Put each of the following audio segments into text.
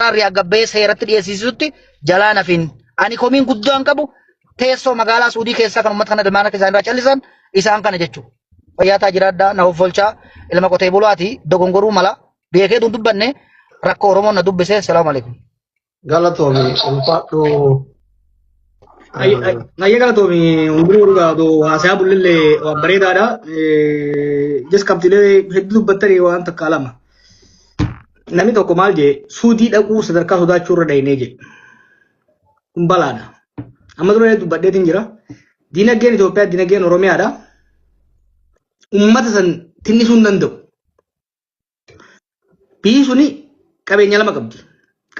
Qatarri agabbee seeratti dhiyeessisutti jalaan hafin. Ani komiin guddaan qabu teessoo magaalaa Suudii keessaa kan uummata kana damaana keessaa irraa callisan isaan kana jechuudha. Fayyaataa jiraaddaa na offolchaa ilma qotee bulaati dogongoruu mala beekee dubbanne rakkoo Oromoon na dubbise. Salaamu alaikum. Galatomi ulfaadhu. Naya galatomi umruga do hasaa bulle wa bareedaadha. Jes qabxilee hedduu dubbattanii waan takka lama. Namni tokko maal jee Suudii dhaquu sadarkaa sodaachuu irra dhaynee jee. Kun balaadha. Amma dura dubbadheetiin jira. Diinagdeen Itoophiyaa diinagdeen Oromiyaadha. Uummata san tinnisuu hin danda'u. Biyyi suni qabeenya lama qabdi.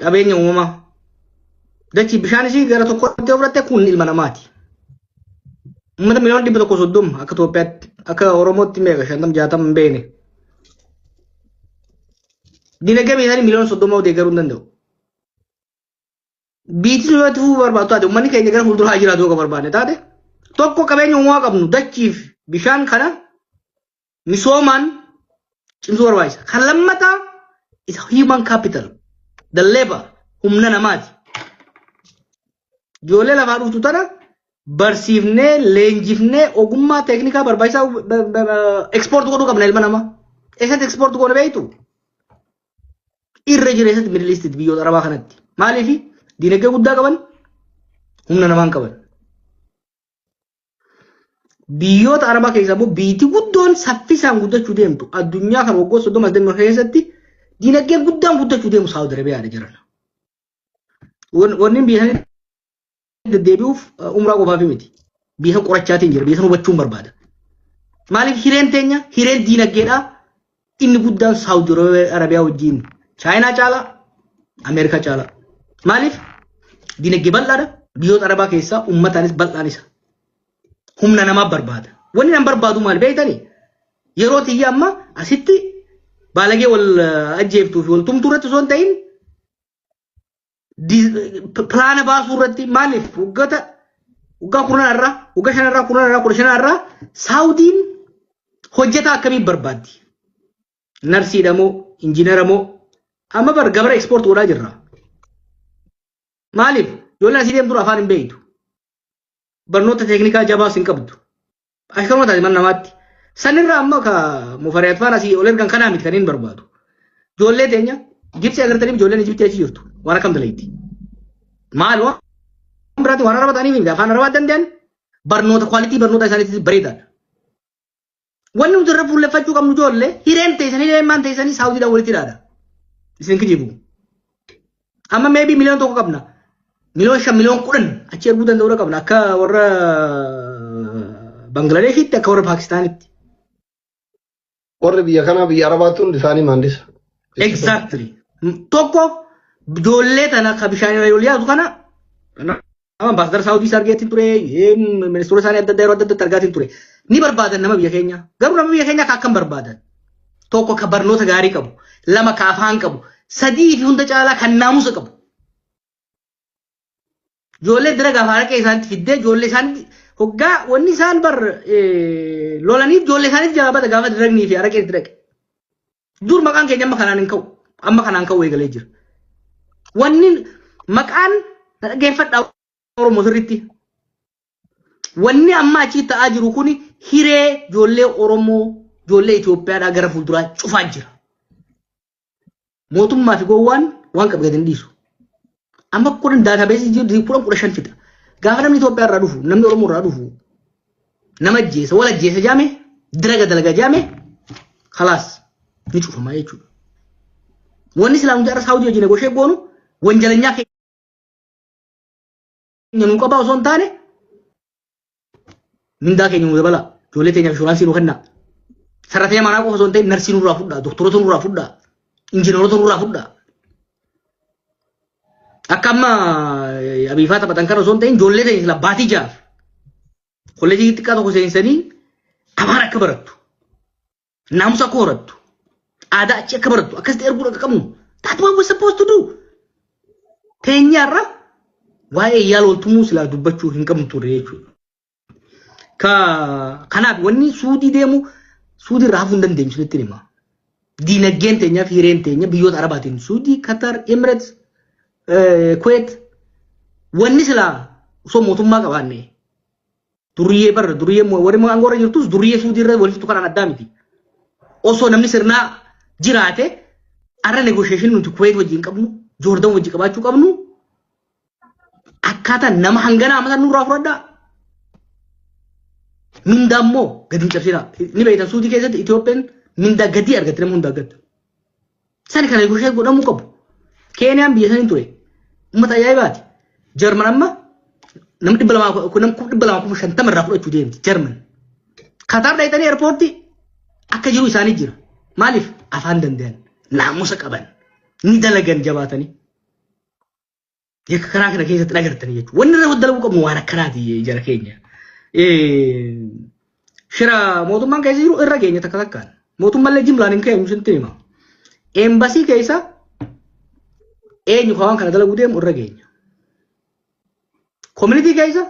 Qabeenya uumamaa. Dachii bishaan isii gara tokkotti ofirratti kun ilma namaati. Uummata miliyoona 130 akka Itoophiyaatti akka Oromootti meeqa 50-60 hin beekne. Diinagdee isaanii miliyoona 30 deeggaruu hin danda'u. Biyyi sun yoo ta'uu barbaadu taate uummanni keenya gara fuulduraa haa jiraatu yoo barbaanne taate tokko qabeenya uumamaa qabnu dachiif bishaan kana misoomaan cimsuu barbaachisa. Kan lammataa is human capital. The labor humna namaati. Ijoollee lafaa dhuftu tana barsiifnee leenjifnee ogummaa teeknikaa barbaachisaa ekspoortii godhuu qabna ilma namaa. Eessatti ekspoortii godhuu beektu? Irra jireessatti Middle East biyyoota Arabaa kanatti. Maaliif diinagdee guddaa qaban humna namaan qaban. Biyyoota Arabaa keessaa immoo biyyi guddoon saffisaan guddachuu deemtu addunyaa kan waggoota 30 keessatti diinagdeen guddaan guddachuu deemu Saawud Arabiyaadha jiran. Wanni biyya deddeebi'uuf umraa qofaaf miti. Biyya qorachaatiin jira. Biyya hubachuun barbaada. Maaliif hireen teenya hireen diinagdeedhaa inni guddaan Saawud Arabiyaa wajjin Chaayinaa caalaa Ameerikaa caalaa. Maaliif diinagdee bal'aadha. Biyyoota Arabaa keessaa ummataanis bal'aanis humna namaa barbaada. Wanni nan barbaadu maal beektanii? Yeroo tiyya amma asitti baalagee wal ajjeeftuu fi wal tumtuu irratti osoo hin ta'in pilaana baasuu irratti maaliif waggaa 10 irraa waggaa 5 irraa 10 irraa 15 irraa Saawudiin hojjetaa akkamii barbaaddi? Narsiidha moo injiinera moo amma bar gabara ekspoort godhaa jirra. Maaliif ijoolleen asii deemtu afaan hin beektu. Barnoota teeknikaa jabaas hin qabdu. Akkasuma taate mana namaatti. Sanirraa amma ka mufariyaat faana asii ol ergan kanaa miti kan hin barbaadu. Ijoollee teenya Gibsi agartanii ijoolleen Ijiptii achi jirtu waan akkam dalayti. Maal waan biraatti waan arabaa miti afaan arabaa danda'an barnoota kwaalitii barnoota isaaniitti bareedaadha. Wanni nuti irra fuulleffachuu qabnu ijoollee hireen teessanii deemaan teessanii Saawudiidhaan walitti hidhaadha. Isin kijibu. Amma meebii miliyoona tokko qabna. Miliyoona 5 miliyoona 10 achi erguu danda'uu qabna akka warra Banglaadeshitti akka warra Paakistaanitti. Warri biyya kanaa biyya Arabaatti hundi isaanii maandisa. Exactly. Tokko ijoollee tana ka bishaan irra yoo yaadu kana ambaasadar Saawudii argeetiin ture ministeera isaanii adda addaa yeroo adda addaa argaatiin ture. Ni barbaadan nama biyya keenya. Garuu nama biyya keenya akkam barbaadan. Tokko ka barnoota gaarii qabu, lama ka afaan qabu, sadii fi hunda caalaa kan naamusa qabu. Ijoollee dira gaafa harka isaaniitti fiddee ijoollee isaaniitti hoggaa wanni isaan bar lolaniif ijoollee isaaniitti jabaata gaafa diragnii fi harka itti dhaqe. Dur maqaan keenya amma kanaan hin ka'u. Amma kanaan ka'u eegalee jira. Wanni maqaan dhaggeeffadhaa Oromoo sirriitti. Wanni amma achi ta'aa jiru kuni hiree ijoollee Oromoo ijoollee Itoophiyaadhaa gara fuulduraa cufaa jira. Mootummaa fi gowwaan waan qabatanii dhiisu. Amma kun daatabeesii jiru 10 fixa. Gaafa namni Itoophiyaa irraa dhufu namni Oromoo irraa dhufu nama ajjeesa wal ajjeesa jaame diraga dalaga jaame khalaas ni cufama jechuudha. Wanni islaamu jaara Saawudii wajjin goshee goonu wanjalanyaa keenya nu qabaa osoo hin taane mindaa keenya nu dabala ijoollee teenyaaf inshuraansii nu kenna. Sarratee manaa qofa osoo hin ta'in narsii nurraa fudhaa, doktoroota nurraa fudhaa, injiinaroota nurraa fudhaa. Akka amma abiifaa taphatan kana osoo hin ta'in ijoollee teenya baatii jaaf kolleejii xiqqaa tokko seensanii afaan akka barattu, naamusa akka horattu, aadaa achi akka barattu akkasitti erguu akka qabnu. That's what we're supposed to do. Teenyaarra waa'ee yaala waltumuu silaa dubbachuu hin qabnu ture jechuudha. Kanaaf wanni Suudii deemu Suudii irraa hafuu hin dandeenyu sunitti hima. Diinagdeen teenyaa fi hireen teenya biyyoota Arabaatiin Suudii, Qatar, Emirates Kuwait wanni sila osoo mootummaa qabaanne duriyyee barra duriyyee warri aangoorra jirtus duriyyee Suudii irra walitti kanaan addaa miti. Osoo namni sirnaa jiraate arra negotiation nuti Kuwait wajjin qabnu Joordan wajjin qabaachuu qabnu akkaataa nama hangana amata nurraa fudhadhaa. Mindaa immoo gadi hin cabsina. Ni beektan Suudii keessatti Itoophiyaan mindaa gadi argatte nama hundaa argatta. Sani kana negotiate godhamuu qabu. Keeniyaan biyya saniin ture. Uummata ajaa'ibaati. Jarman amma namni 250 irraa fudhachuu deemti Jarman. Qatar dhayitanii eerpoortii akka jiru isaanii jira. Maaliif afaan danda'an naamusa qaban ni dalagan jabaatanii. Yakka karaa kana keessatti dhagartanii jechuudha. Wanni irra dalaguu qabnu waan akkanaati jara keenya. Shira mootummaan keessa jiru irra geenya takka takkaan. Mootummaan jimlaan hin ka'e musinti hima. Eembasii keessa eenyu waan kana dalaguu deemu irra geenya. Community keessa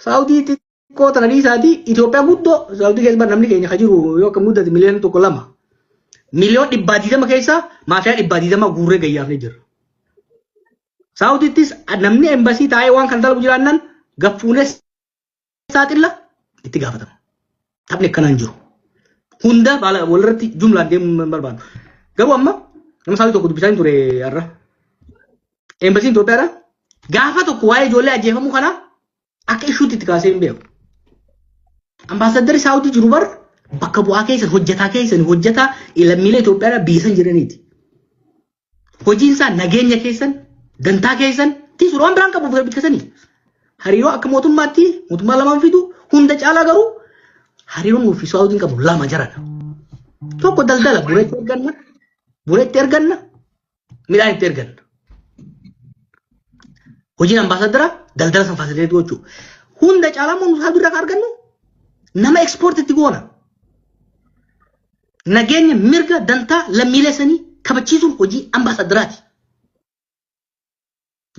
Saawudii xiqqoo tana dhiisaati Itoophiyaa guddoo Saawudii keessa namni keenya ka jiru yoo akka muddate miliyoona 1-2. Miliyoona 120 keessa maafiyaa 120 guurree gayyaafne jira. Saawudittis namni eembasii taa'ee waan kana dalagu jiraannan gaffuunes saaxilla itti gaafatama. Taphni akkanaan jiru. Hunda walirratti jumlaan deemuu barbaadu. Garuu amma nama Saawudii tokko dubbisaan ture har'a. Eembasiin Itoophiyaadha. Gaafa tokko waa'ee ijoollee ajjeefamuu kana akka ishuutti itti kaasee hin beeku. Ambaasaddarri Saawudii jiru bar bakka bu'aa keessan hojjetaa lammiilee Itoophiyaadhaa biyya san jiraniiti. Hojiin isaa nageenya keessan dantaa keessan tiisuudha waan biraan qabuuf bitkasanii. Hariiroo akka mootummaatti mootummaa lamaan fidu hunda caalaa garuu hariiroon nuuf Saawudiin qabu lama jiran. Tokko daldala bureetti erganna midhaan itti erganna. Hojiin ambaasaddara daldala san faasilitii gochuu. Hunda caalaa moo nuti Saawudii irraa argannu nama ekspoortitti goona. Nageenya mirga dantaa lammiilee sanii kabachiisuun hojii ambaasaddaraati.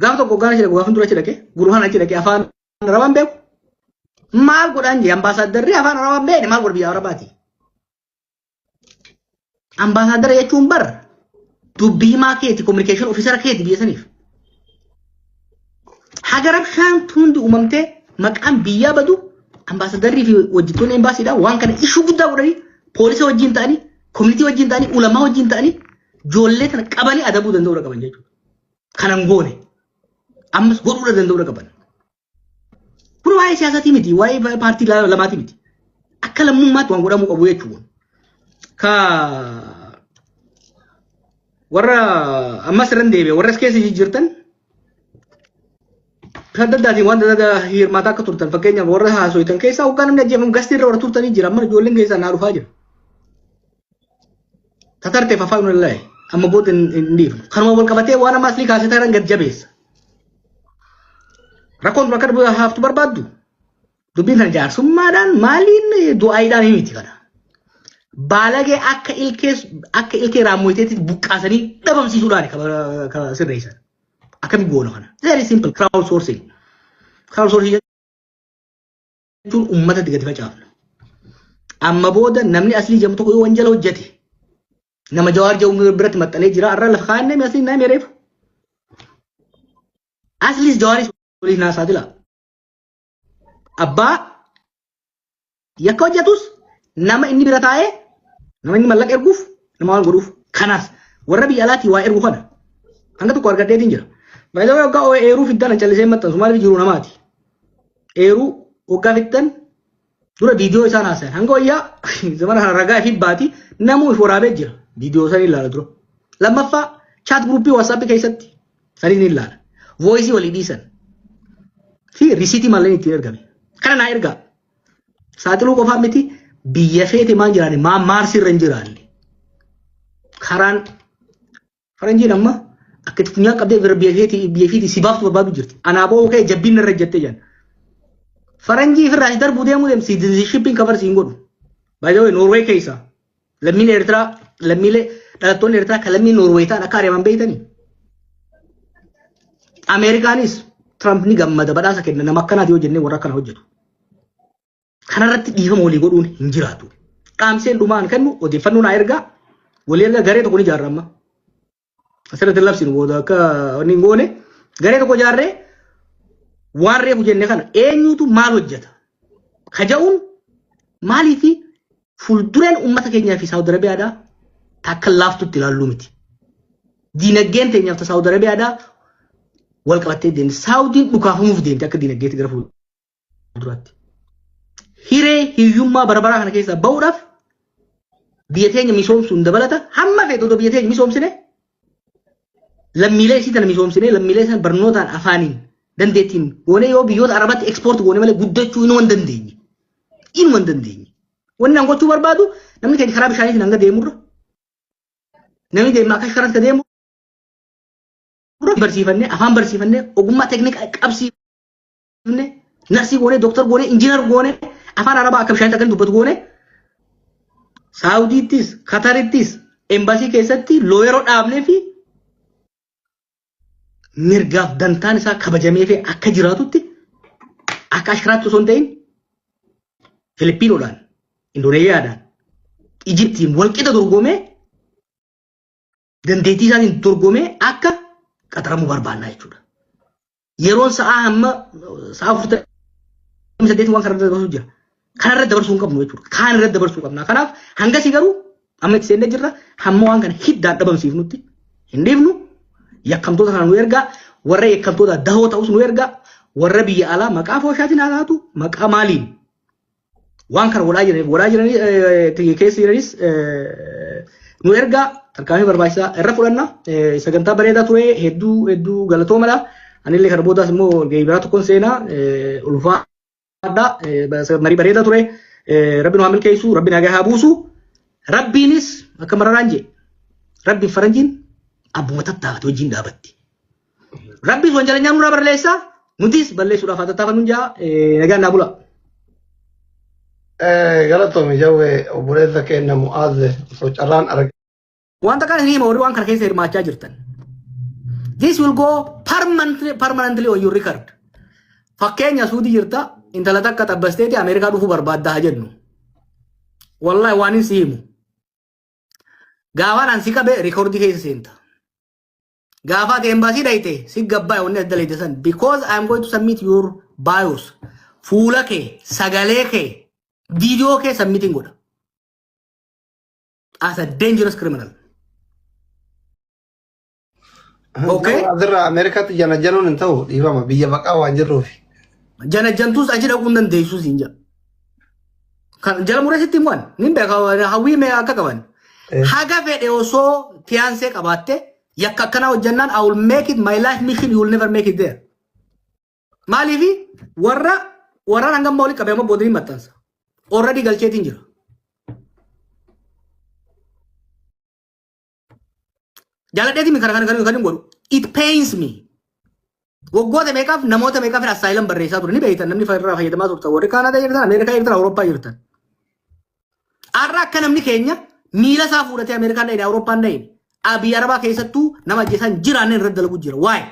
Gaafa tokko gaana jedhe gaafa dura jedhake guruhaan achi dhaqee afaan arabaan beeku. Maal godhaan jee ambaasaddarri afaan arabaan beekne maal godha biyya arabaati. Ambaasaddara jechuun bar dubbii himaa keeti communication officer keeti biyya saniif. Haga rabshaan hundi uumamtee maqaan biyyaa badu ambaasaddarrii fi hojjettoonni embaasiidhaa waan kana ishuu guddaa godhanii poolisii wajjin ta'anii community wajjin ta'anii ulamaa wajjin ta'anii ijoollee tana qabanii adabuu danda'uudha qaban jechuudha. Kanan goone. Ammas godhuudha danda'uudha qaban. Kun waa'ee siyaasatii miti, waa'ee paartii lamaatii miti. Akka lammummaatti waan godhamuu qabu jechuudha. Ka warra ammas irra deebi'e warra as keessa jirtan kan daddaatiin waan dadda hirmaataa akka turtan fakkeenyaaf warra haasoitan keessaa hoggaa namni ajjeefamu gastii irra warra turtanii jira amma ijoolleen keessaa naa dhufaa jira. Tatarteef afaan wallahi amma booda hin dhiifnu. Kanuma wal qabatee waan ammas lii kaasee taran gad jabeessa. Rakkoon dura akka haaftu barbaaddu dubbiin kana jaarsummaadhaan maaliin du'aayiidhaan miti kana. Baalagee akka ilkee raammoyiteetti buqqaasanii dhabamsiisuudhaan kan sirreessan. Akkami goona kana. Very simple crowd sourcing. Crowd sourcing jechuun uummatatti gadi facaafna. Amma booda namni aslii jedhamu tokko yoo wanjala hojjete nama Jawaar jedhamu biratti maxxanee jira irra lafa kaa'annee aslii naa meereef. Asliis Jawaaris waliin naasaa dila. Abbaa yakka hojjetus nama inni bira taa'ee nama inni mallaqa erguuf nama waan godhuuf kanaas warra biyya alaatii waa ergu kana hanga tokko argadheetiin jira. Baay'ee waggaa eeruu fiddan callisee maxxansu maaliif jiru namaati. Eeruu waggaa fiddan dura viidiyoo isaan haasayan hanga wayyaa zamana ragaa fi baati namuu if waraabee jira viidiyoo sanii ilaala dura. Lammaffaa chaat guruppii waatsaappii keessatti sanii ni ilaala. Voisii walii dhiisan fi risiitii malleen ittiin ergame. Kana naa ergaa. Saaxiluu qofaa miti biyya feete maan jiraanne maarsiirra hin jiraanne. Karaan faranjiin amma akka itti funyaan qabdee bira biyya feeti si baaftu barbaadu jirti. Anaaboo kee jabbiin irra jettee jiran. Faranjii ofirraa darbuu deemuu deemu citizenshippiin kabarsi hin godhu. Baay'ee Noorwee keessa lammiilee Eertiraa lammiilee dhalattoonni Eertiraa kan lammii Noorwee ta'an akka ari'aman beeytanii. Ameerikaanis Trump ni gammada badhaasa kenna nama akkanaati yoo jennee warra akkana hojjetu. Kanarratti dhiifama walii godhuun hin jiraatu. Qaamseen dhumaan kennu odeeffannoo naa ergaa walii ergaa garee tokko ni ijaarama. asirratti labsinu booda akka inni hin goone garee tokko jaarree waan reefu jenne kana eenyutu maal hojjeta kaja'uun maalii fi fuuldureen uummata keenyaa fi Saawud Arabiyaadhaa takka laaftutti ilaalluu miti. Diinagdeen teenyaaf Saawud Arabiyaadhaa wal qabattee deemti. Saawudiin dhukaafamuuf deemti akka diinagdeetti gara fuulduraatti. Hiree hiyyummaa barabaraa kana keessaa bahuudhaaf biyya teenya misoomsuun dabalata hamma feetota biyya teenya misoomsine lammiilee isii tana misoomsine lammiilee sana barnootaan afaaniin dandeettiin goone yoo biyyoota Arabaatti ekspoort goone malee guddachuu inuma hin dandeenye. Inuma hin dandeenye. Wanni an gochuu barbaadu namni keenya karaa bishaaniitiin hanga deemurra namni deemaa akka karaatti deemu barsiifannee afaan barsiifannee ogummaa teeknikaa qabsiifne narsii goone dooktar goone injiinar goone afaan Arabaa akka bishaaniitti akka dubbatu goone Saawudiittis Katarittis embaasii keessatti looyeroo dhaabnee fi mirgaaf dantaan isaa kabajamee fi akka jiraatutti akka ashkaraatti osoo hin ta'in Filipiinoodhaan Indoneeziyaadhaan Ijiptiin walqixa dorgomee dandeettii isaatiin dorgomee akka qaxaramuu barbaannaa jechuudha. Yeroon sa'aa hamma sa'aa 48 waan kanarra dabarsuu jira. Kanarra dabarsuu hin qabnu jechuudha. Kaan irra dabarsuu qabna. Kanaaf hangasii garuu amma itti seennee jirra hamma waan kana hiddaan dhabamsiifnutti hin dhiifnu yakkamtoota kana nu ergaa warra yakkamtoota dahoo ta'us nu ergaa warra biyya alaa maqaa fooshaatiin haa taatu maqaa maaliin waan kana godhaa jiranii keessa jiranis nu ergaa tarkaanfii barbaachisaa irra fudhanna sagantaa bareedaa ture hedduu galatoomadha anillee kana boodaas immoo geebiraa tokkoon seenaa ulfaadha marii bareedaa ture rabbi nu haa milkeessu rabbi nagaa haa buusu rabbiinis akka mararaan jee rabbiin faranjiin abbuma tattaafate wajjin dhaabatti rabbiis wanjalanyaan nurraa barleessaa nutis balleessuudhaaf haa tattaafannu jaa nagaan naa bula. Galatoomii jawwee obboleessa keenya Mu'aaz osoo carraan arge. Wanta kana hima warri waan kana keessa hirmaachaa jirtan. This will go permanently on your record. Fakkeenya suutii jirta intala takka tabbasteeti Ameerikaa dhufuu barbaaddaa jennu. Wallahi waan hin si himu. Gaafaan an si qabe rikoordii keessa seenta. Gaafaat embaasii dhayite si gabbaa wanni adda leete san because I am going to submit your bios. Fuula kee, sagalee kee, viidiyoo kee submitting godha. As a dangerous criminal. Okay? Adirraa Ameerikaatti janajanuun hin ta'u dhiifama biyya baqaa waan jirruufi. Janajantuus achi dhaquu hin dandeessuus hin jedhu. Kan jala murasitti immoo nin beeka hawwii mee akka qaban. Haga fedhe osoo tiyaansee qabaatte yakka akkana hojjannaan I will make it my life mission you will never make it there. Maaliifi warraan hangam maali qabee amma boodanii maxxansa. Already galcheetiin jira. Jaaladheetii kan godhu. It pains me. Waggoota meeqaaf namoota meeqaaf asaayilam barreessaa ture ni beektan namni irraa fayyadamaa turte warri Kaanadaa jirtan Ameerikaa jirtan Awurooppaa jirtan. Har'a akka namni keenya miila isaa fuudhatee Ameerikaan dha'in Awurooppaan dha'in biyya Arabaa keessattuu nama ajjeesaan jiraanneen irratti dalagu jira. Waa'ee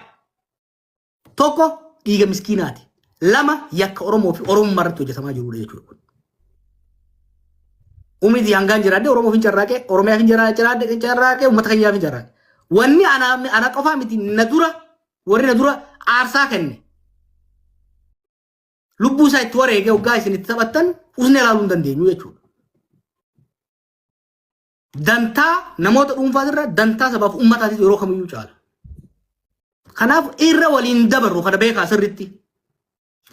tokko dhiiga miskiinaati. Lama yakka Oromoo fi Oromummaa irratti hojjetamaa jirudha jechuudha. Umiti hangaan jiraadde Oromoo fi carraaqee Oromiyaa fi carraaqee uummata keenyaa fi carraaqee. Wanni ana qofaa miti warri na dura aarsaa kenne. Lubbuu isaa itti wareegee waggaa isin itti taphattan usnee ilaaluu hin dandeenyu jechuudha. Dantaa namoota dhuunfaa irra dantaa sabaaf uummataatiif yeroo kamiyyuu caala. Kanaaf irra waliin dabarru kana beekaa sirriitti.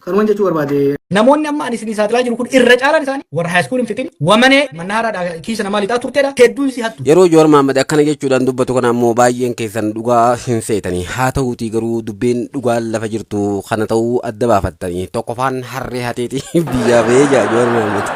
Kanumaan jechuu barbaade. Namoonni amma ani isin saaxilaa jiru kun irra caalaan isaanii warra haayiskuul hin fixin wamanee mannaaraadhaa kiisa namaa lixaa turteedha hedduu isii hattu. Yeroo Jowaar Mahaammad akkana jechuudhaan dubbatu kana ammoo baay'een keessan dhugaa hin seetanii haa ta'uutii garuu dubbiin dhugaa lafa jirtu kana ta'uu adda baafattanii tokkoffaan harree hateeti biyyaa ba'ee jaa Jowaar Mahaammad.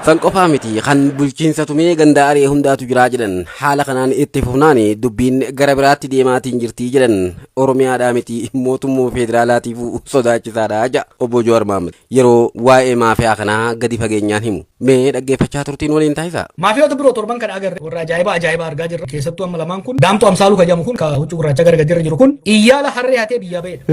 San qofaa miti kan bulchiinsa tumee ganda aree hundaatu jiraa jedhan haala kanaan itti fufnaan dubbiin gara biraatti deemaatiin jirtii jedhan Oromiyaadhaa miti mootummaa federaalaatiif sodaachisaadha jedha obbo Jowaar Mahaammad yeroo waa'ee maafiyaa kanaa gadi fageenyaan himu mee dhaggeeffachaa turtiin waliin taasisaa. Maafiyoota biroo torban kan agarre warra ajaa'ibaa argaa jirra keessattuu amma lamaan kun Daamtuu Amsaaluu kajamu kun ka huccuu gurraacha gara gadi irra jiru kun iyyaala harree hatee biyyaa ba'edha.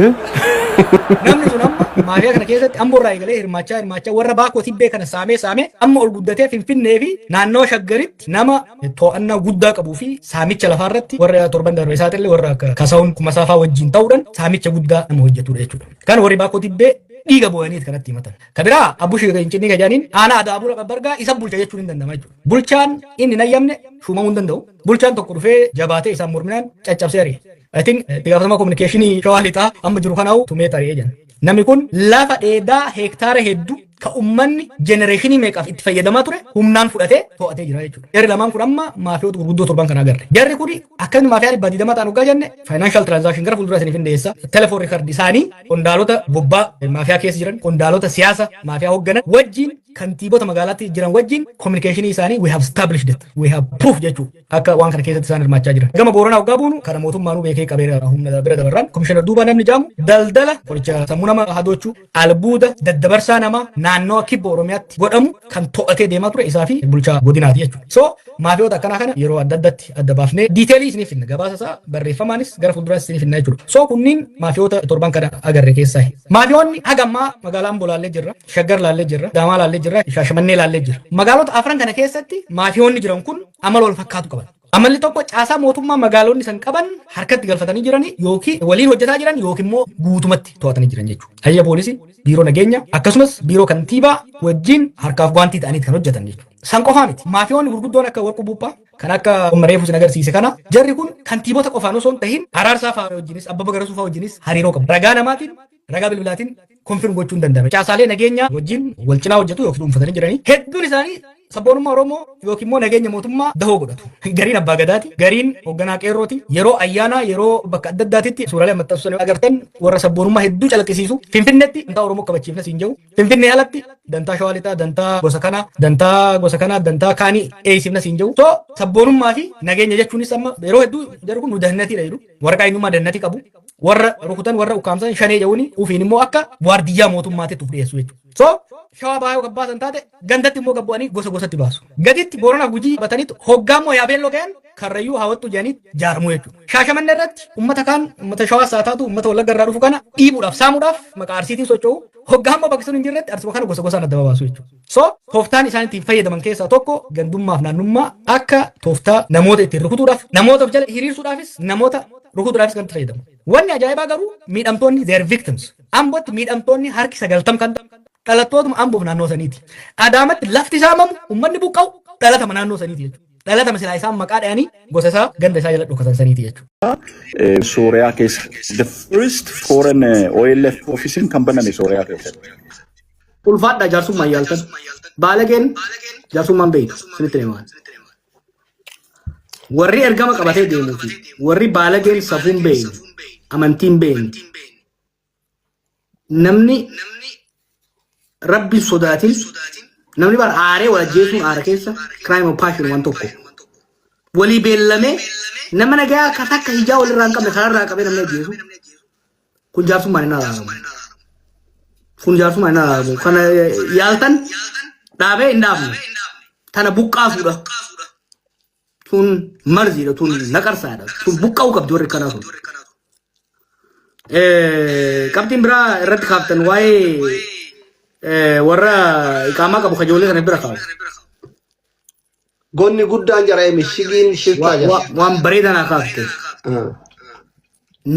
Namni sun amma maafiyaa kana keessatti amborraa eegalee hirmaachaa warra baakoo tibbee kana saamee amma ol guddatee Finfinnee fi naannoo Shaggaritti nama to'annaa guddaa qabuu fi saamicha lafaarratti warra torban darbe isaatiillee warra akka Kasaawun Kumasaafaa wajjin ta'uudhaan saamicha guddaa nama hojjetudha jechuudha. Kan warri baakoo tibbee dhiiga bu'aniit kanatti himatan. Kabiraa abbushii hincinni gajaaniin aanaa adaabuu qabbargaa isa bulcha jechuun hin danda'ama jechuudha. Bulchaan inni nayyamne shuumamuu hin danda'u. Bulchaan tokko dhufee jabaatee isaan morminaan caccabsee ari'e. I think gaafatama kominikeeshinii shawaa lixaa amma jiru kanaa'u tumee tari'ee jira. Namni kun lafa dheedaa hektaara hedduu ka ummanni jenereeshinii meeqaaf itti fayyadamaa ture humnaan fudhatee to'atee jira jechuudha. Jarri lamaan kun amma maafiyoota gurguddoo torban kana agarre. Jarri kun akkasuma maafiyaa dhibba digdama ta'an hoggaa jenne faayinaanshal tiraansaakshin gara fuuldura isiniif hin dhiyeessa. Telefoon rikardi isaanii qondaalota bobbaa maafiyaa keessa jiran qondaalota siyaasa maafiyaa hoogganan wajjin kantiibota magaalaatti jiran wajjin kominikeeshinii isaanii we have established it we have proof jechuudha. Akka waan kana keessatti isaan hirmaachaa jiran. Gama Booranaa hoggaa buunu kana mootummaanuu beekee qabeera humna bira dabarraan komishinar duuba namni jaamu daldala qoricha sammuu nama hadochuu albuuda daddabarsaa namaa naannoo kibba Oromiyaatti godhamu kan to'atee deemaa ture isaa fi bulchaa godinaati jechuudha. So maafiyoota akkanaa kana yeroo adda addatti adda baafnee diiteelii isiniif finna gabaasa isaa barreeffamaanis gara fuulduraas isiniif finna jechuudha. So kunniin maafiyoota torban kana agarre keessaa. Maafiyoonni hagammaa magaalaa Amboo laallee jirra, Shaggar laallee jirra, Daamaa laallee jirra, Shaashamannee laallee jirra. Magaalota afran kana keessatti maafiyoonni jiran kun amala wal fakkaatu qaban. Amalli tokko caasaa mootummaa magaalonni san qaban harkatti galfatanii jiran yookiin waliin hojjetaa jiran yookiin immoo guutumatti to'atanii jiran jechuudha. Ayya poolisii, biiroo nageenya akkasumas biiroo kantiibaa wajjin harkaaf gwaantii ta'anii kan hojjetan jechuudha. San qofaa miti. Maafiyoonni gurguddoon akka Warquu Buuphaa kan akka Reefuu sin agarsiise kana jarri kun kantiibota qofaan osoo hin tahin Araarsaa fa'aa wajjinis Abbaba Garasuu fa'aa wajjinis hariiroo qabu. Ragaa namaatiin ragaa bilbilaatiin konfirm gochuu hin danda'ame. Caasaalee nageenyaa wajjin wal cinaa hojjetu yookiin dhuunfatanii jiranii hedduun isaanii sabboonummaa Oromoo yookiin immoo nageenya mootummaa dahoo godhatu. Gariin abbaa gadaati, gariin hoogganaa qeerrooti. Yeroo ayyaanaa yeroo bakka adda addaatitti suuraalee maxxansuusan agartan warra sabboonummaa hedduu calaqqisiisu. Finfinneetti dantaa Oromoo kabachiifna siin jedhu. Finfinnee alatti dantaa Shawaa Lixaa, dantaa gosa kanaa, dantaa kaanii eeysifna siin jedhu. So sabboonummaa fi nageenya jechuunis amma yeroo hedduu jarri kun nu dannatiidha jedhu. Warra qaanyummaa dannatii qabu. Warra rukutan warra ukkaamsan shanee jedhuuni ufiin immoo akka waardiyyaa mootummaatitti uf dhiyeessu jechuudha. So Shawaa Bahaa yoo gabbaasan taate gandatti immoo gabbu'anii gosa gosatti baasu. Gaditti Booranaa Gujii batanitti hoggaa immoo yaabeen lokeen karrayyuu hawwattu jedhanii jaarmuu jechuudha. Shaashamannee irratti uummata kaan uummata Shawaas haa taatu uummata Wallagga irraa dhufu kana dhiibuudhaaf saamuudhaaf maqaa arsiitiin socho'u hoggaa immoo bakki sun hin jirretti arsuma kana gosa gosaan adda babaasu jechuudha. So tooftaan isaan ittiin fayyadaman keessaa tokko gandummaaf naannummaa akka tooftaa namoota ittiin rukutuudhaaf namoota of jala hiriirsuudhaafis namoota rukutuudhaafis kan itti fayyadamu. Wanni ajaa'ibaa garuu miidhamtoonni their victims Ambootti miidhamtoonni harki 90 kan dhalattootuma Amboof naannoo saniiti. Adaamatti lafti saamamu uummanni buqqa'u dhalatama naannoo saniiti jechuudha. Dhalatama silaa isaan maqaa dha'anii gosa isaa ganda isaa jala dhokatan saniiti jechuudha. Sooriyaa keessa the first foreign OLF office kan baname Sooriyaa keessatti. Ulfaadhaa jaarsummaan yaaltan. Baalageen jaarsummaan beeytu sinitti himaan. Warri ergama qabatee deemuu fi warri baalageen safuun beeynu amantiin beeynu namni rabbi sodaatin namni bar aaree wal ajjeesuun aara keessa crime of passion waan tokko walii beellamee nama nagaa akka takka hijaa walirraa hin qabne kanarraa qabee namni ajjeesu kun jaarsummaan hin alaalamu. Kun jaarsummaan hin alaalamu. Kana yaaltan dhaabee hin dhaabne tana buqqaasuudha. Tun marziidha, tun naqarsaadha, tun buqqa'uu qabdi warri kanaa sun. Qabxiin biraa irratti kaaftan waa'ee warra iqaamaa qabu kajoollee sana bira kaa'u. Gonni guddaan jara'ee mishigiin shiftaa jira. Waan bareedanaa kaafte.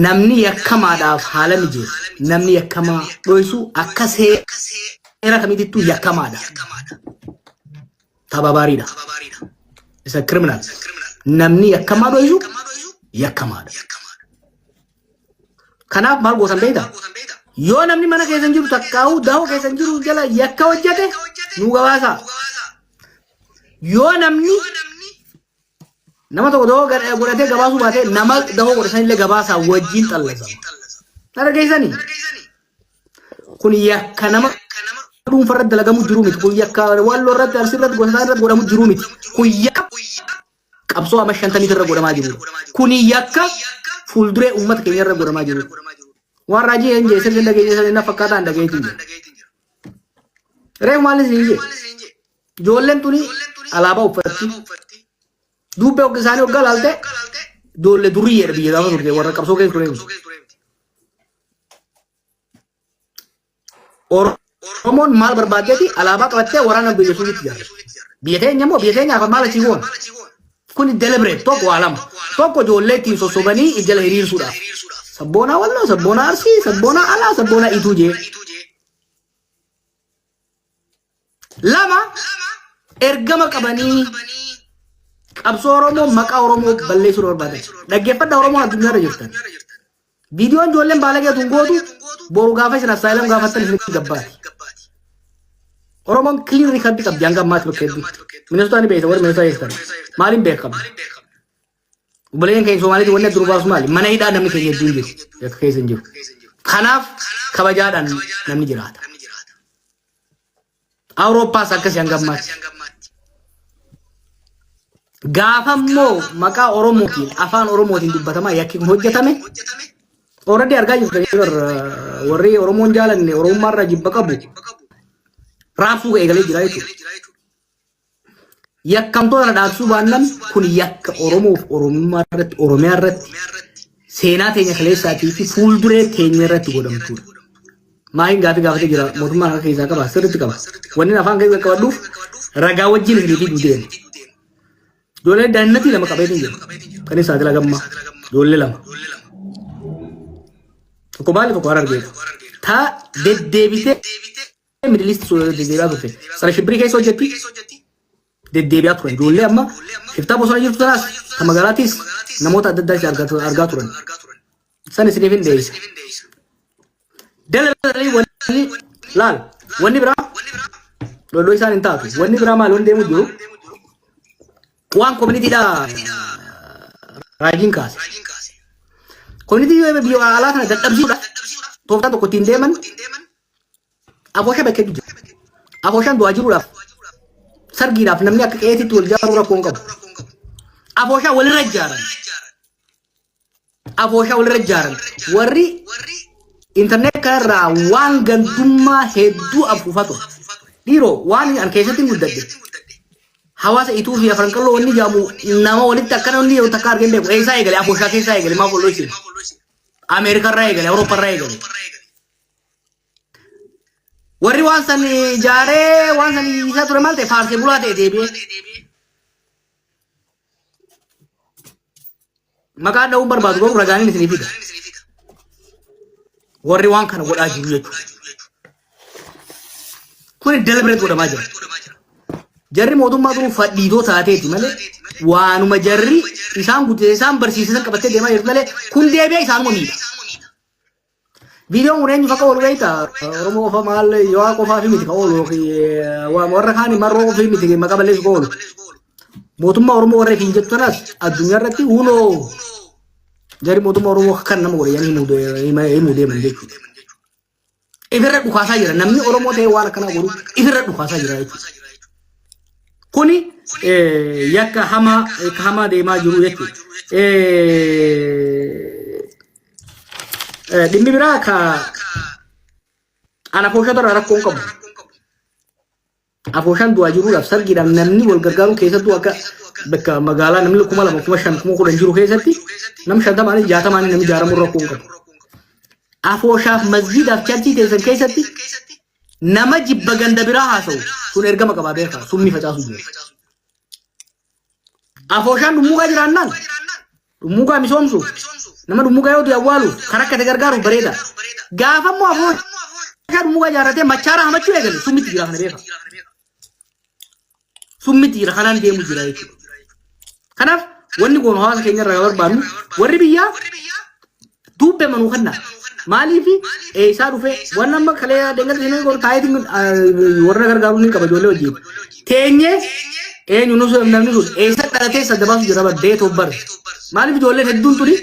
Namni yakkamaadhaaf haala mijeessu. Namni yakkamaa dho'isu akka seera kamiitittuu yakkamaadha. Tababaariidha. Isa criminal. Namni yakkamaa dho'isu yakkamaadha. Kanaaf maal goosan beektaa? Yoo namni mana keessa jiru takkaa'uu dahoo keessa jiru jala yakka hojjete nu gabaasa. Yoo namni nama tokko dahoo godhatee gabaasuu baatee nama dahoo godhatan illee gabaasaa wajjin xallasama. Argeessanii? Kun yakka nama dhuunfarratti dalagamu jiru miti. Kun yakka walloo irratti arsirratti gosataa irratti godhamu jiru miti. Kun yakka qabsoo amma 50 irra godhamaa jiru. Kun yakka fuulduree uummata keenya irra godhamaa jiru. Waan raajii hin jee sirrii dhageessee sirrii na fakkaataan dhageetiin jira. Reefu maalis hin jee. Ijoolleen tuni alaabaa uffatti. Dubbee isaanii waggaa laalte ijoollee duriyyeedha biyya gaafa turte warra qabsoo keessa ture. Oromoon maal barbaadeeti alaabaa qabattee waraana biyya suulitti jira. Biyya teenya afaan maal achi goon. Kun deliberate tokko waa lama. Tokko ijoollee ittiin sossobanii ijala hiriirsuudhaaf. Sabboonaa Walloo, sabboonaa Arsii, sabboonaa Alaa, sabboonaa Ituujee. Lama ergama qabanii qabsoo Oromoo maqaa Oromoo balleessuu barbaadan. Dhaggeeffadhaa Oromoo addunyaarra jirtan. Viidiyoon ijoolleen baalagee tungootu boru gaafa isin assaayilam gaafattan isin gabbaati. Oromoon clean record qabdi hanga ammaatti bakka hedduutti. Ministoota ni beekta warri ministoota eegsitan. Maaliin beekama? Obboleeyyan keenya Somaaliitti wanni adda durbaas maali? Mana hidhaa namni keenya hedduun jiru. Yakka keessa hin jiru. Kanaaf kabajaadhaan namni jiraata. Awurooppaas akkasii hanga ammaatti. Gaafa immoo maqaa Oromootiin afaan Oromootiin dubbatamaa yakki kun hojjetame. Already argaa jirtu warri Oromoon jaalanne Oromummaarraa jibba qabu. Raabsuu eegalee jira jechuudha. Yakkamtoota dhaabsuu baannaan kun yakka Oromoof Oromummaa irratti Oromiyaa irratti seenaa teenya kaleessaatii fi fuulduree teenya irratti godhamtuudha. Maayin gaafatee jira mootummaan akka keessaa qaba sirriitti qaba. Wanni afaan keessa qabadhuuf ragaa wajjin isinii fi duudeema. Ijoollee daannatii lama qabeetiin jira. Kan isaa dila gammaa. Ijoollee lama. Tokko maali tokko Harargeedha. Taa deddeebitee Middle East deddeebi'aa turte. Sana shibbirii keessa hojjetti. Deddeebi'aa turan. Ijoollee amma shiftaa bosona jirtu sanaas kan magaalaatiis namoota adda addaa argaa turan. San isiniif hin deebisa. Dalagalii wanni laal wanni biraa loloo isaan hin taatu. Wanni biraa maal wanni deemu jiru waan koominiitiidhaa raajiin kaase. Koominiitii biyya alaa kana dadhabsiisuudhaaf tooftaa tokko ittiin deeman aboosha bakka jiru. Abooshaan du'aa jiruudhaaf sargiidhaaf namni akka qeetitti wal jaaruu rakkoo hin qabu. Abooshaa walirra ijaaran. Abooshaa walirra ijaaran. Warri internet kanarraa waan gandummaa hedduu afuufatu. Dhiiroo waan an keessatti hin guddadde. Hawaasa ituu fi afran qalloo wanni jaamu nama walitti akkana wanni yoo takka argeen beeku. Eessaa eegale abooshaa keessaa eegale maaf walloo isin. Ameerikarraa eegale Awuroopparraa eegale. Warri waan san ijaaree waan san isaa ture maal ta'e faarsee bulaa ta'e deebi'ee. Maqaa dha'uun barbaadu garuu ragaaniin isinii fida. Warri waan kana godhaa jiru jechuudha. Kun deliberate godhamaa jira. Jarri mootummaa duruu fadhiitoo taateeti malee waanuma jarri isaan guddisee isaan barsiisan qabattee deemaa jirtu malee kun deebi'ee isaanuma miidha. Viidiyoon kun eenyu fakka oolu beekta Oromoo qofa maal yoo qofaa fi miti ka oolu warra kaanii marroo fi miti maqaa balleessu ka oolu. Mootummaa Oromoo warra hin jettu kanaas addunyaa irratti hunoo jarri mootummaa Oromoo kan nama godhe himuu deeman jechuudha. Ifirra dhukaasaa jira namni Oromoo ta'e waan akkanaa godhu ifirra dhukaasaa jira jechuudha. Kuni yakka hamaa deemaa jiru jechuudha. Dhimmi biraa ka ana afooshaa irraa rakkoon qabu. Afooshaan du'aa jiruudhaaf sargiidhaaf namni wal gargaaruu keessattuu akka bakka magaalaa namni 2,000, 5,000, 10,000 jiru keessatti nam 50, 60 namni ijaaramuu rakkoon qabu. Afooshaaf masjiidaaf charchii teessan keessatti nama jibba ganda biraa haasa'u sun ergama qabaa beekaa sumni facaasu jira. Afooshaan dhummuugaa jiraannaan dhummuugaa misoomsu nama dhummuugaa yoo du'e awwaaluuf kan akka itti gargaaruuf bareeda. Gaafa immoo afooshaa dhummuugaa ijaarratee machaara hamachuu eegale summitti jira kana beeka. Summitti jira kanaan deemu jira jechuudha. Kanaaf wanni goonu hawaasa keenya irraa barbaadnu warri biyyaa dubbee manuu kannaa. Maaliif isaa dhufee waan amma kalee deengata isin goonu taayitiin warra gargaaruu ni qaba ijoollee wajjin. Teenyee eenyu nusu namni sun eessa dhalatee saddabaasu jira baddee tobbar. Maaliif ijoolleen hedduun turi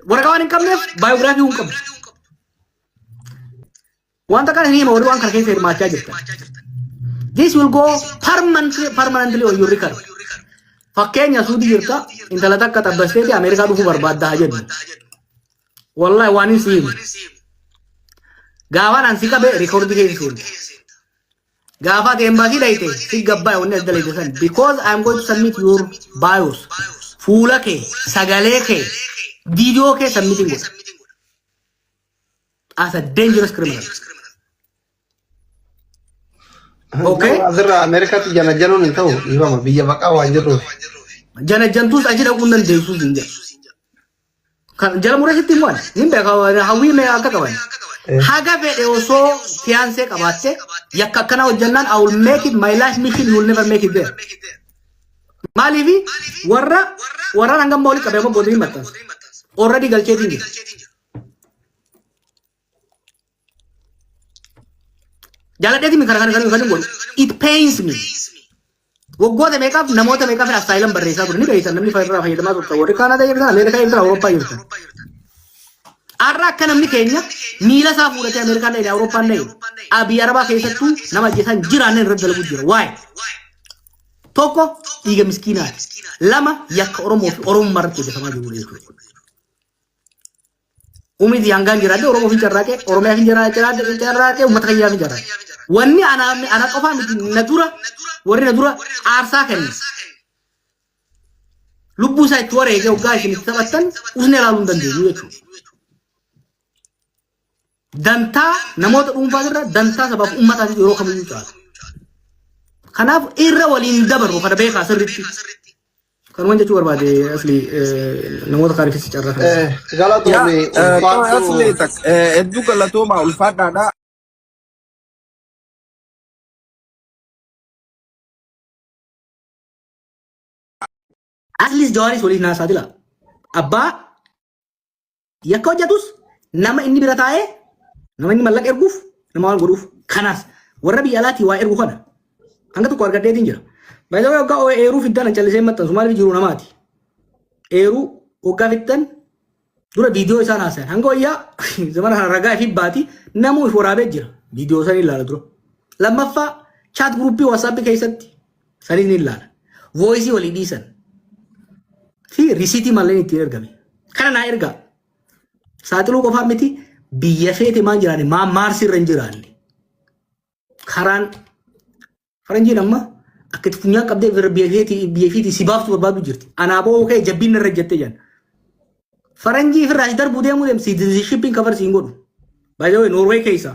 waraqaa waan hin qabneef baayogiraafii hin qabu. Wanta kana hin hima warri waan kana keessa hirmaachaa jirta. This will go permanently on your record. Fakkeenya suudii jirta intala takka tabbastee Ameerikaa dhufuu barbaaddaa jennu. Wallahi waan hin siin. Gaafaan an si qabe rekoordii keessa siin. Gaafa embassy daite si gabbaa wanni adda leeyde san because I am going to submit your bios. Fuula kee, sagalee kee, video kee submitting godha. As a dangerous criminal. Okay. Asirraa Ameerikaatti janajjanuun hin ta'u dhiifama biyya baqaa waan jirruuf. Janajjantuus achi dhaquun dandeessuus hin jedhu. Kan jala murasitti immoo hin beekaa hawwii mee akka qaban. Haga fedhe osoo fiaansee qabaatte yakka akkana hojjannaan I will make it my life mission you will never make it there. Maaliifi warra hangam mooli qabee immoo boodni maxxansa. Already galcheetiin jira. Jaladheeti mi kan godhu. It pains me. Waggoota meeqaaf namoota meeqaaf asaayilam barreessaa ture ni beektan namni irraa fayyadamaa turte warri Kaanadaa jirtan Ameerikaa jirtan Awurooppaa jirtan. Har'a akka namni keenya miila isaa fuudhatee Ameerikaan dhahee Awurooppaan dhahee biyya Arabaa keessattuu nama ajjeesan jiraanne irratti dalagu jira. Waa'ee tokko dhiiga miskiinaati. Lama yakka Oromoo fi Oromummaa irratti hojjetamaa jiru jechuudha. Umiti hangaan jiraate Oromoo fi jarraaqee Oromiyaa fi jarraaqee uummata kiyyaa fi jarraaqee. Wanni ana qofaa miti warri na dura aarsaa kenna. Lubbuu isaa itti wareegee waggaa isin itti taphattan usnee ilaaluu hin dandeenyu jechuudha. Dantaa namoota dhuunfaa irra dantaa sabaaf uummataatiif yeroo kamiyyuu caala. Kanaaf irra waliin dabaru kana beekaa sirriitti. Kan waan jechuu barbaade asli namoota kaaniifis carraa kana. Galatoomii ulfaatu. Hedduu galatoomaa ulfaadhaadha. Aslis Jawaaris waliin naasaa dila. Abbaa yakka hojjetus nama inni bira taa'ee nama inni mallaqa erguuf nama waan godhuuf kanaas warra biyya alaatii waa ergu kana hanga tokko argadheetiin jira. Baay'ee waggaa eeruu fiddaan callisee maxxansu maaliif jiru namaati. Eeruu waggaa fiddan dura viidiyoo isaan haasayan hanga wayyaa zamana kana ragaa fi baati namuu if waraabee jira viidiyoo san ilaala dura. Lammaffaa chaat guruppii waasaappi keessatti sanis ni ilaala. Voisii walii dhiisan. Fi risiitii malleen ittiin ergame. Kana naa ergaa. Saaxiluu qofaa miti biyya feete maan jiraanne maan maarsi irra hin jiraanne. Karaan faranjiin amma akka itti funyaan qabdee biyya feeti si baaftu barbaadu jirti. Anaaboo ka'e jabbiin irra jettee jiran. Faranjii firraa si darbuu deemuu deemsi citizenshippiin kafarsi hin godhu. Baay'ee Noorwee keessa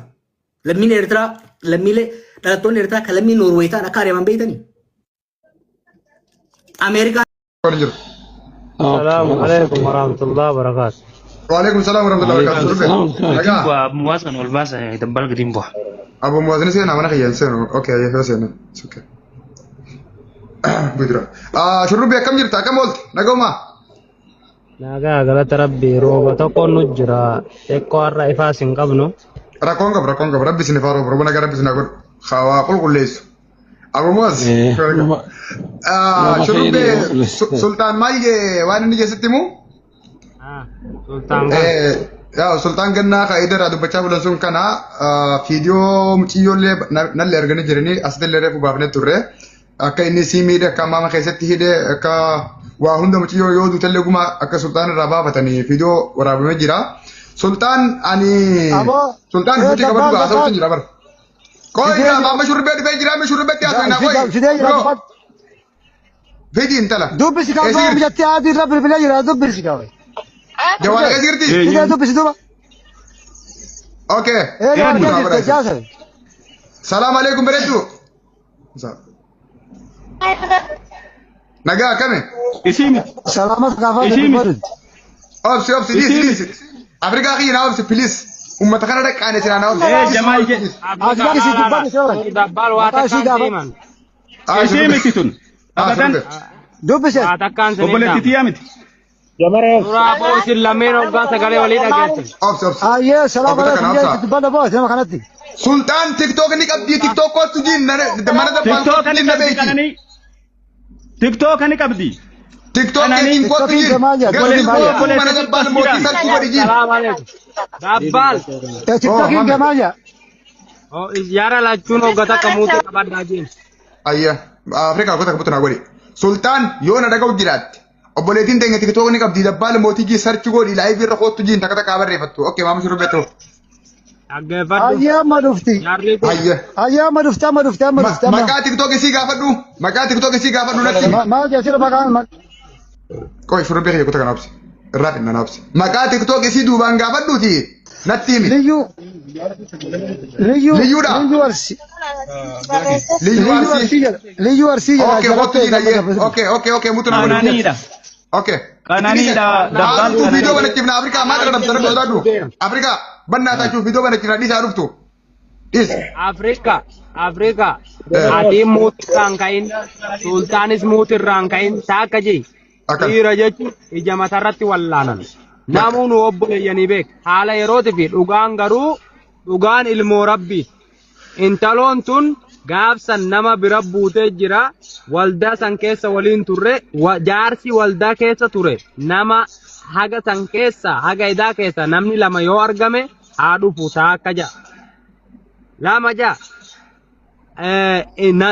lammiilee Eertiraa lammiilee dhalattoonni Eertiraa kan lammii Noorwee ta'an akka ari'aman beektanii. Ameerikaan. السلام عليكم ورحمة الله وبركاته. وعليكم السلام ورحمة الله وبركاته. أبو موازن والباس يدبر قديم بوح. أبو موازن سينا أنا خيال سينا أوكي يا فاسينا أوكي. بدرا. شروع بيا كم جرتا كم قلت نقوما. ناقا قالت ربي روبا تقول نجرا تقول الرأي فاسن قبنو. ركون قب ربي سنفارو ربنا قرب سنقول خوا قل ليس. أبو موز. شروع بيا سلطان مايجي وين نيجي ستيمو؟ سلطان. يا سلطان كنا كايدر أدو بچا بلسون كنا فيديو مچيو لي نال لرغني جرني أصل لره فبابنه تورة كايني سيمي ده كماما كيستي ده كا واهون ده مچيو يو دوتل لغما أكا سلطان رابا فتني فيديو ورابا مجرا سلطان أني سلطان فوتي كبر باسو سنجرا بر كوي يا ماما شو ربيت بيجرا مش ربيت يا سوينا كوي فيدي انتلا دوب سيكاوي بجتي عادي رب البلاد يرا دوب سيكاوي جوال كيس قرتي كده دوب سيدوبا اوكي السلام عليكم بريتو نجا كم اسمي سلامات كافه اوبس دي افريقيا خي ناوبس بليز وما تخرجك انا سنه ناوبس إيه جماعة. أفكاري سيدوبا شوي دبال واتكان سيمان. اسمي كيتون ابدا دوب سيد واتكان سيمان. وبلت تيامت Surah bos ilamin orang segala wali dah gitu. اوبس يا سلام عليكم سيدوبا بوس ما كانت سلطان تيك توك نيك ابدي تيك توك كو تجين mana تيك توك كاني تيك توك كاني كبدي تيك توك نيك كو تجين mana depan moti sal ko dijin Salam alaikum. Dabal. تيك توك جماعه Oh isyara lah cuno gata kamu tu kabar daging. ayya afrika ko ta ko na gori sultan yo na daga ujirat obboleetiin teenya tiik took ni qabdi dabbal mootii gi search godhi live irra kootu jiin takka takka barreeffattu okay maama shuru beto Aggeeffadhu. ايام ما دفتي Jaarri kun. ayya ايام ما دفتي maqaa tiik took isii gaafadhu maqaa tiik took isii gaafadhu natti ما جاسر مكان koy shuru beekee ko ta kana obsi irraa finna na obsi maqaa tiik took isii duubaan gaafadhuuti natti himi ليو Liyyuudha. Liyyuu arsii. Liyyuu arsii jala Okay, hotu jira ye. Okay, mutu na waliin. Qananiidha. Okay. Qananiidha. Dabaltu video bana cimna Afrika maal kadam sana godadu. Afrika banna ta cu video bana cimna disa dhuftu. Dis. Afrika ati muuti irraan ka'in sultaanis muuti irraan ka'in taakka jee dhiira jechuun ija matarratti wallaanan namuun obboleeyyanii beek haala yerootii fi dhugaan garuu dhugaan ilmoo rabbii intaloon tun gaafsan nama bira buutee jira waldaa san keessa waliin turre jaarsi waldaa keessa ture nama haga san keessa haga idaa keessa namni lama yoo argame haa dhufu taakka jaa lama jaa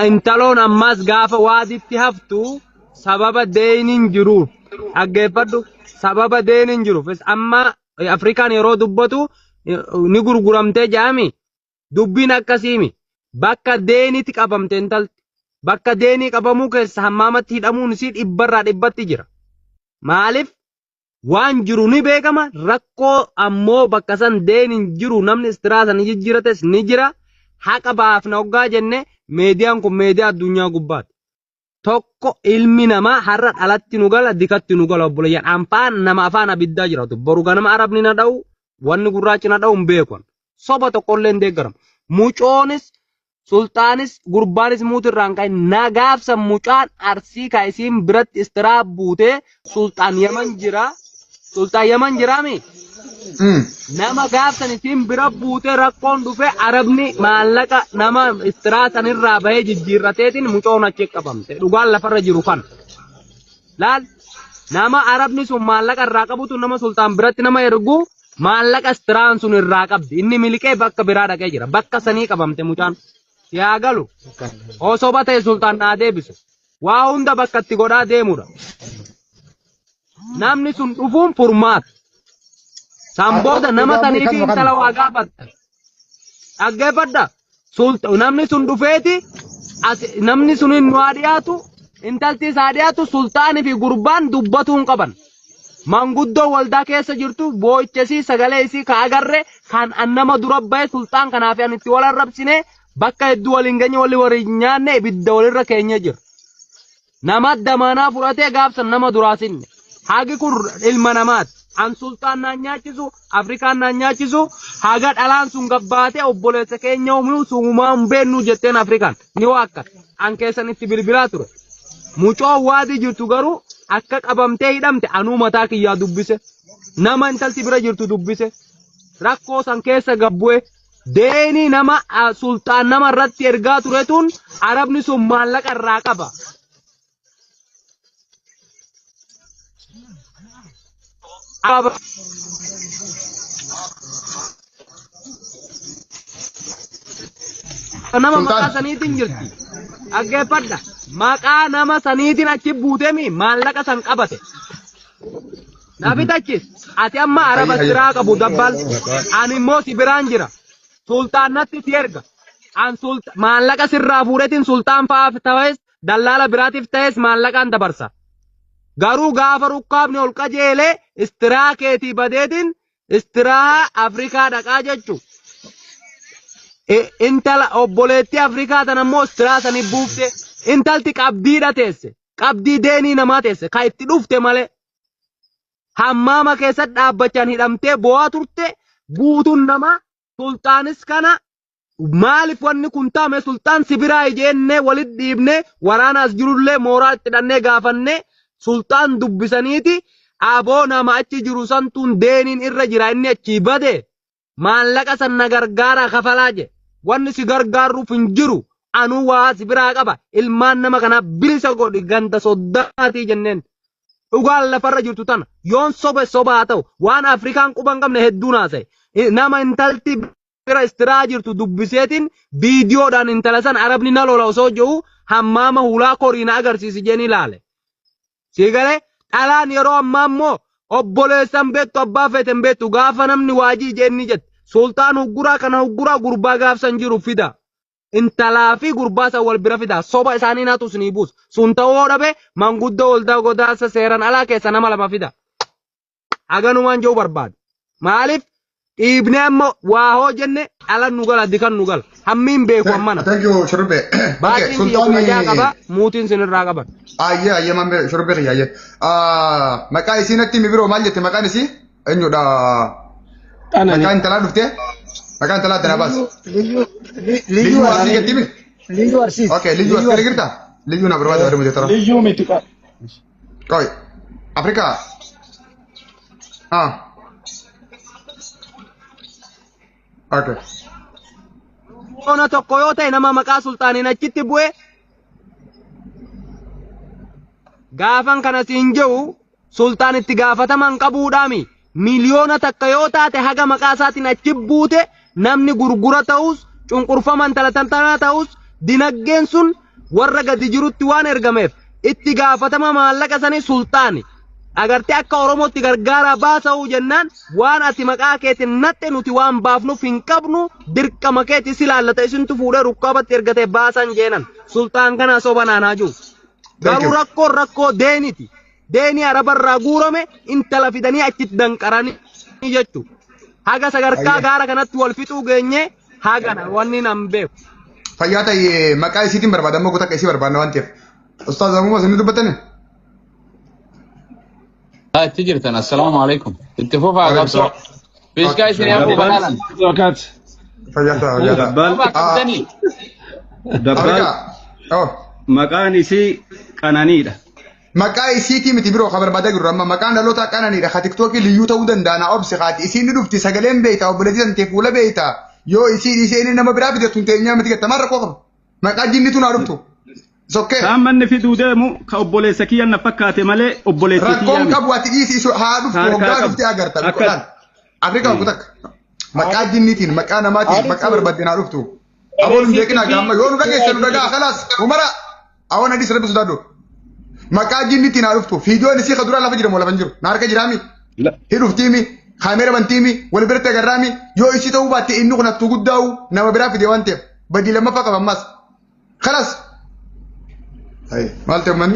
intaloon ammas gaafa waaditti haftu sababa deeniin jiruuf dhaggeeffadhu sababa deeniin jiruuf amma Afrikaan yeroo dubbatu ni gurguramtee jaami dubbiin akkasiimi bakka deenitti qabamte intalti bakka deenii qabamuu keessa hammaamatti hidhamuun isii dhibbarraa dhibbatti jira maaliif waan jiru ni beekama rakkoo ammoo bakka san deeniin jiru namni istiraasan jijjiirates ni jira haqa baafna hoggaa jenne meediyaan kun meediyaa addunyaa gubbaati. Tokko ilmi namaa har'a dhalatti nu gala dikatti nu gala obboleeyyan afaan nama afaan abiddaa jiraatu boru ganama arabni na dha'u wanni gurraachi na dha'u hin beekon soba tokkollee hin deeggaramu mucoonis sultaanis gurbaanis muutirraan ka'e nagaafsan mucaan arsii kaa'isiin biratti istiraa buutee sultaan yaman jiraami. Nama gaafsan isin bira buutee rakkoon dhufe arabni maallaqa nama istiraa sanirraa bahee jijjiirrateetiin mucoon achi qabamte dhugaan lafarra jiru kan laal nama arabni sun maallaqa irraa qabutu nama sultaan biratti nama ergu maallaqa istiraan sun irraa qabdi inni miliqee bakka biraa dhaqee jira bakka sanii qabamte mucaan yaa galu osoo batee sultaan naa deebisu waa hunda bakka itti godhaa deemudha namni sun dhufuun furmaata. Samboda nama saniifi intala waa gaafatta. Dhaggeeffadha. Namni sun dhufeeti namni sun hin waa dhiyaatu intalti isaa dhiyaatu sultaanii fi gurbaan dubbatuu hin qaban. Manguddoo waldaa keessa jirtu boo'ichesii sagalee isii ka agarre kan nama dura bahe sultaan kanaaf an itti wal arrabsine bakka hedduu waliin geenye waliin nyaanne ibidda walirra keenya jira. Nama damaanaa fudhatee gaafsan nama duraasinne. Haagi kun ilma namaati. An sultaan naan nyaachisu Afrikaan naan nyaachisu haga dhalaan sun gabbaate obboleessa keenya humnu suumaa hin beennu jetteen Afrikaan ni waakka an keessan itti bilbilaa ture mucoo waadi jirtu garuu akka qabamtee hidhamte anuu mataa kiyyaa dubbise nama intalti bira jirtu dubbise rakkoo san keessa gabbu'e deenii nama sultaan nama irratti ergaa turetuun arabni sun maallaqa irraa qaba. Nama maqaa saniitiin jirti. Dhaggeeffadha. Maqaa nama saniitiin achi buutemi maallaqa san qabate. Nafitachis ati amma araba siraa qabu dabbal. Ani immoo si biraan jira. Sultaanatti si erga. An maallaqa sirraa fuudhetiin sultaan fa'aaf ta'es dallaala biraatiif ta'es maallaqaan dabarsa. Garuu gaafa rukkaabni ol qajeelee istiraa keetii badeetiin istiraa Afrikaa dhaqaa jechuudha. Intala obboleettii Afrikaa tan ammoo istiraa sanii buufte intalti qabdiidha teesse qabdii deenii namaa teesse ka itti dhufte malee hammaama keessatti dhaabbachaan hidhamtee bo'aa turte guutuun nama sultaanis kana maaliif wanni kun taame sultaan sibiraa ijeenne walitti dhiibne waraana as jirullee mooraa itti dhannee gaafanne sultaan dubbisaniiti aboo nama achi jiru santuun deeniin irra jira inni achi bade maallaqa sanna gargaara kafalaa je wanni si gargaaruuf hin jiru anuu waa sibiraa qaba ilmaan nama kana bilisa godhi ganda soddaatii jenneen dhugaan lafarra jirtu tana yoon sobaa ta'u waan Afrikaan quban qabne hedduun haasa'e nama intalti bira istiraa jirtu dubbiseetiin viidiyoodhaan intala san arabni na lola osoo jiru hammaama hulaa koriina agarsiisi jeen ilaale. Sigale dhalaan yeroo ammaa immoo obboleessan beektu abbaa feeten beektu gaafa namni waajii jeenni jette sultaan hugguraa kana hugguraa gurbaa gaafsan jiru fida. Intalaa fi gurbaa san wal bira fida soba isaanii naatu sinii buus sun ta'uu dhabe manguddoo waldaa godaansa seeran alaa keessa nama lama fida. Haganumaan jiru barbaadu. Maaliif dhiibnee amma waa hoo jenne ala nu gala dikan nu gala hammiin beeku ammana. Thank you Shurbe. Baatiin biyya kudhajaa qaba muutiin sinirraa qaban. Ayye mambe Shurbe ayye. Maqaa isinatti mi biroo maal jette maqaan isii eenyudha? Maqaan talaa dhufte? Maqaan talaa dana baas. Liyyuu Arsii jetti mi? Liyyuu Arsii. Okay, Liyyuu Arsii girta? Liyyuu na barbaada warri mujjatara. Liyyuu miti qa. Koi. Afrika. Okay. Ona tokko yoo ta'e nama maqaa sultaaniin achitti bu'e gaafan kana siin jedhu sultaan itti gaafataman qabuudhaami miliyoona takka yoo taate haga maqaa isaatiin achi buute namni gurgura ta'us cunqurfaman talatantanaa ta'us dinaggeen sun warra gadi jirutti waan ergameef itti gaafatama maallaqa sanii sultaani agartee akka oromootti gargaara baasa'uu jennaan waan ati maqaa keetiin natte nuti waan baafnuuf hin qabnu dirqama keetti si laallata isintu fuudhee rukkaabatti ergatee baasan jeenan sultaan kana sobanaanaa jiru. Garuu rakkoo deeniti. Deenii arabarraa guurame intala fidanii achitti danqaranii jechuudha. Haga sagarkaa gaara kanatti wal fixuu geenye hagana wanni nan beeku. Fayyaa ta'e maqaa isiitiin barbaadamu kutaa isii barbaadna waan ta'eef. Ustaaz Amuma isin dubbatani? تجرتن السلام عليكم اتفقوا على قبصة فيش كايس يا ابو بنان وقت فيا دبل مكان isii qananiidha. Maqaa isiitii miti biroo kan barbaada jiru amma maqaan dhaloota qananiidha ka tiktookii liyyuu ta'uu danda'a na obsi haati isiin ni dhufti sagaleen beeyta obboleettii san ta'e fuula beeyta yoo isiin nama biraa fidattu ta'e nyaamati gatta maal rakkoo qaba maqaa jinnitu naa dhuftu. Sokkee. Saammanni fiduu deemu ka obboleessa kiyyan na fakkaate malee obboleessa kiyyan. Rakkoon qabu ati dhiisi haa dhuftu hoggaa dhuftee agarta biqilaan. Afrikaa kutak maqaa jinniitiin maqaa namaatiin maqaa barbaadde naa dhuftu. Aboon hin beekina gaamma yoo nu dhageesse nu dhagaa khalaas umara awwan hadis rabbi sodaadhu. Maqaa jinniitiin naa dhuftu fiidiyoon isii kadura lafa jiramoo lafa hin jiru na harka jiraami. Hidhuftiimi kaameera bantiimi wal birte agarraami yoo isii ta'uu baatte inni kun hattuu guddaa'u nama biraa fide waan ta'eef badii lammaffaa qaba ammas. Khalaas. Hai, maal ta'e manni?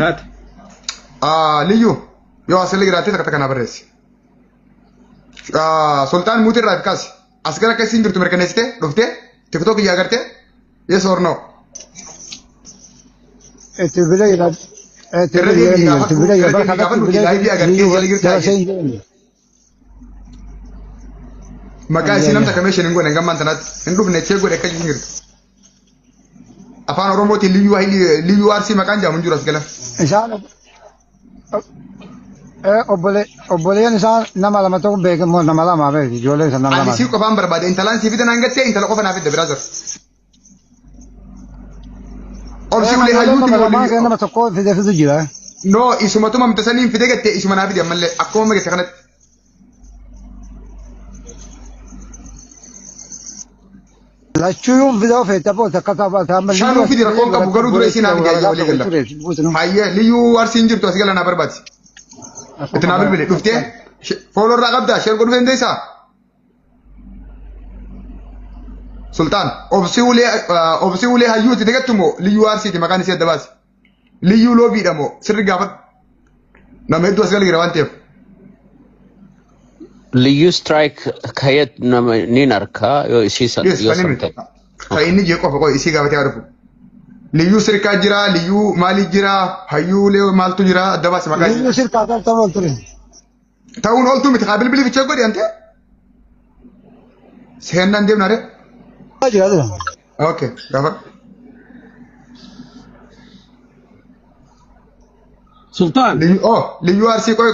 Liyyuu yoo asirra giraatee takka takka naa barreessi. Sultaan muutii irraa kaasi. As gara akka isiin jirtu mirkaneessitee dhuftee tiktook iyyaa agartee yes or no? Maqaa isii namta kameeshin hin godhe gammaan tanaatti hin dhufne chee godhe akka hin jirtu. Afaan Oromootiin liyyuu Arsii maqaan jedhamu hin jiru as galan. Isaan obboleen isaan nama lama ta'uu beekamoo nama lama beeki ijoollee isa nama lama. Ani sii qofaan barbaade intalaan sii fidan hangattee intala qofa naaf fidda biraa jira. Obsi ulee hayyuuti waliin. Nama tokko fidu jira. No isumatuma mtasaniin fide gattee isuma naaf fide ammallee akkuma gatte kanatti. Lachuun fidoo feeta boota kataba taamba. Shaanuu fidi rakkoon qabu garuu dura isin naaf fide walii galla. Hayyee liyyuu Arsiin jirtu as gala naa barbaadi. Itti naa bilbile dhuftee fooloo irraa qabdaa sheen godhu dandeessaa? Sultaan obsi ulee hayyuuti dagattumoo liyyuu Arsiiti maqaan isii adda baasi. Liyyuu loobiidha moo sirri gaafadhu. Nama hedduu as gala jira waan ta'eef. ልዩ ስትራይክ ከየት ኒናርካ ሲሰን inni jee qofa qoy isii gaafatee haa dhufu. Liyyuu sirkaa jira, liyyuu maalii jira, hayyuu lee maaltu jira adda baasi maqaa isii. Liyyuu sirkaa kan ta'u ture. Ta'uun ooltuu miti haa bilbili fichee godhi ante. Seennaan deemna re. Jira jira. Okay gaafa. Sultaan. Liyyuu Arsii qoy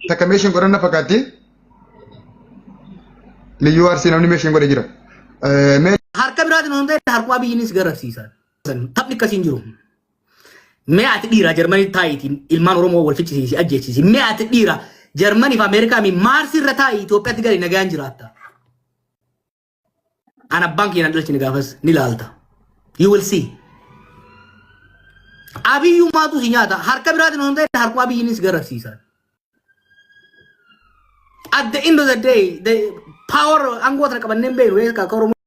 takka meeshaan godhanna fakkaatti. Liyyuu Arsii namni meeshaan godhe jira. Harka biraatiin hundee harkaa biyyinis garasiisan. Taphni akkasiin jiru. Mee ati dhiira Jarmanii taayitiin ilmaan Oromoo wal fichisiisi ajjeesiisi. Mee ati dhiira Jarmanii fi Ameerikaa Maarsi irra taayi Itoophiyaatti gadi nagaan jiraatta. Ana abbaan keenan dhalchi ni gaafas ni laalta. You will see. Abiyyuu maatu si nyaata harka biraatiin hundee harkaa biyyinis garasiisan. At the end of the day, the power angkota kabanneen beeru ka Oromoo